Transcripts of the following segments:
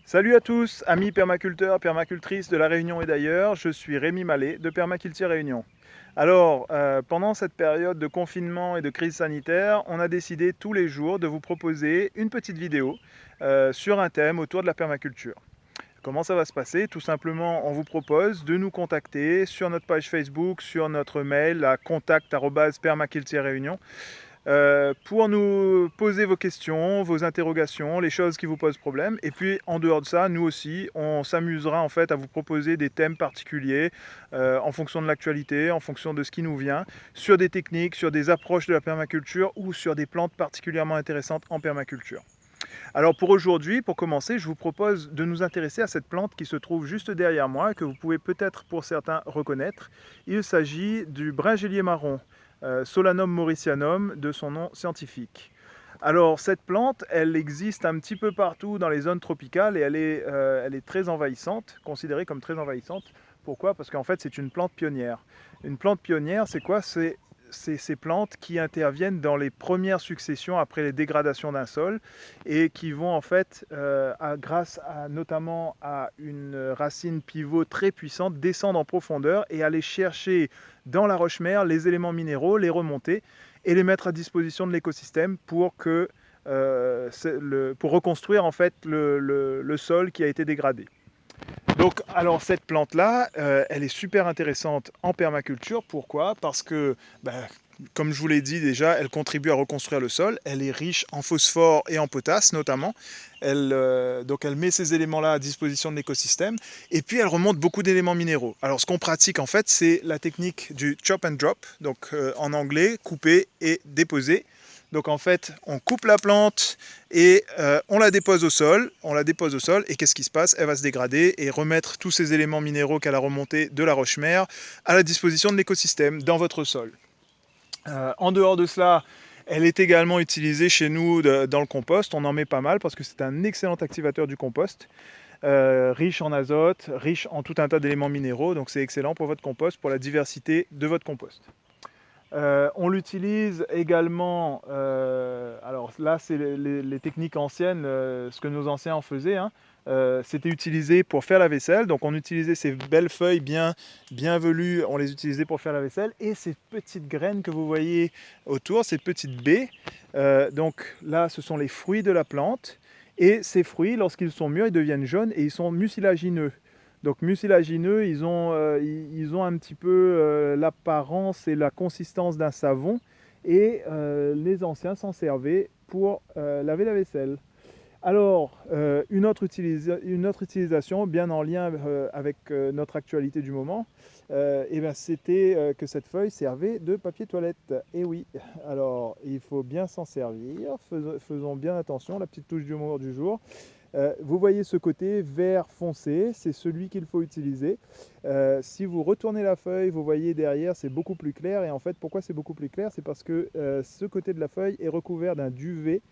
Salut à tous, amis permaculteurs, permacultrices de La Réunion et d'ailleurs, je suis Rémi Mallet de Permaculture Réunion. Alors, pendant cette période de confinement et de crise sanitaire, on a décidé tous les jours de vous proposer une petite vidéo sur un thème autour de la permaculture. Comment ça va se passer? Tout simplement, on vous propose de nous contacter sur notre page Facebook, sur notre mail à contact@permaculture-réunion pour nous poser vos questions, vos interrogations, les choses qui vous posent problème. Et puis en dehors de ça, nous aussi, on s'amusera en fait à vous proposer des thèmes particuliers en fonction de l'actualité, en fonction de ce qui nous vient, sur des techniques, sur des approches de la permaculture ou sur des plantes particulièrement intéressantes en permaculture. Alors pour aujourd'hui, pour commencer, je vous propose de nous intéresser à cette plante qui se trouve juste derrière moi, que vous pouvez peut-être pour certains reconnaître. Il s'agit du bringélier marron, Solanum mauricianum de son nom scientifique. Alors cette plante, elle existe un petit peu partout dans les zones tropicales et elle est très envahissante, considérée comme très envahissante. Pourquoi? Parce qu'en fait c'est une plante pionnière. Une plante pionnière, c'est quoi? C'est ces plantes qui interviennent dans les premières successions après les dégradations d'un sol et qui vont en fait, grâce notamment à une racine pivot très puissante, descendre en profondeur et aller chercher dans la roche-mère les éléments minéraux, les remonter et les mettre à disposition de l'écosystème pour reconstruire en fait le sol qui a été dégradé. Donc, alors cette plante-là, elle est super intéressante en permaculture. Pourquoi? Parce que, comme je vous l'ai dit déjà, elle contribue à reconstruire le sol. Elle est riche en phosphore et en potasse notamment. Donc elle met ces éléments-là à disposition de l'écosystème. Et puis elle remonte beaucoup d'éléments minéraux. Alors ce qu'on pratique en fait, c'est la technique du chop and drop. Donc en anglais, couper et déposer. Donc en fait, on coupe la plante et on la dépose au sol. Et qu'est-ce qui se passe? Elle va se dégrader et remettre tous ces éléments minéraux qu'elle a remontés de la roche-mère à la disposition de l'écosystème dans votre sol. En dehors de cela, elle est également utilisée chez nous dans le compost. On en met pas mal parce que c'est un excellent activateur du compost. Riche en azote, riche en tout un tas d'éléments minéraux. Donc c'est excellent pour votre compost, pour la diversité de votre compost. On l'utilise également, alors là c'est les techniques anciennes, ce que nos anciens en faisaient, hein. C'était utilisé pour faire la vaisselle, donc on utilisait ces belles feuilles bien velues, on les utilisait pour faire la vaisselle, et ces petites graines que vous voyez autour, ces petites baies, donc là ce sont les fruits de la plante, et ces fruits lorsqu'ils sont mûrs ils deviennent jaunes et ils sont mucilagineux. Donc mucilagineux, ils ont un petit peu l'apparence et la consistance d'un savon et les anciens s'en servaient pour laver la vaisselle. Alors, une autre utilisation bien en lien avec notre actualité du moment, c'était que cette feuille servait de papier toilette. Et oui, alors il faut bien s'en servir, faisons bien attention, la petite touche d'humour du jour. Vous voyez ce côté vert foncé, c'est celui qu'il faut utiliser. Si vous retournez la feuille, vous voyez derrière, c'est beaucoup plus clair. Et en fait, pourquoi c'est beaucoup plus clair? C'est parce que ce côté de la feuille est recouvert d'un duvet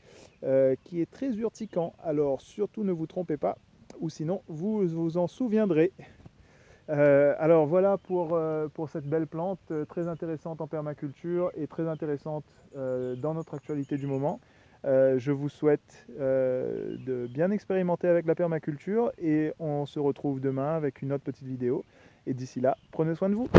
qui est très urticant. Alors surtout ne vous trompez pas, ou sinon vous vous en souviendrez. Alors voilà pour cette belle plante très intéressante en permaculture et très intéressante dans notre actualité du moment. Je vous souhaite de bien expérimenter avec la permaculture et on se retrouve demain avec une autre petite vidéo. Et d'ici là, prenez soin de vous.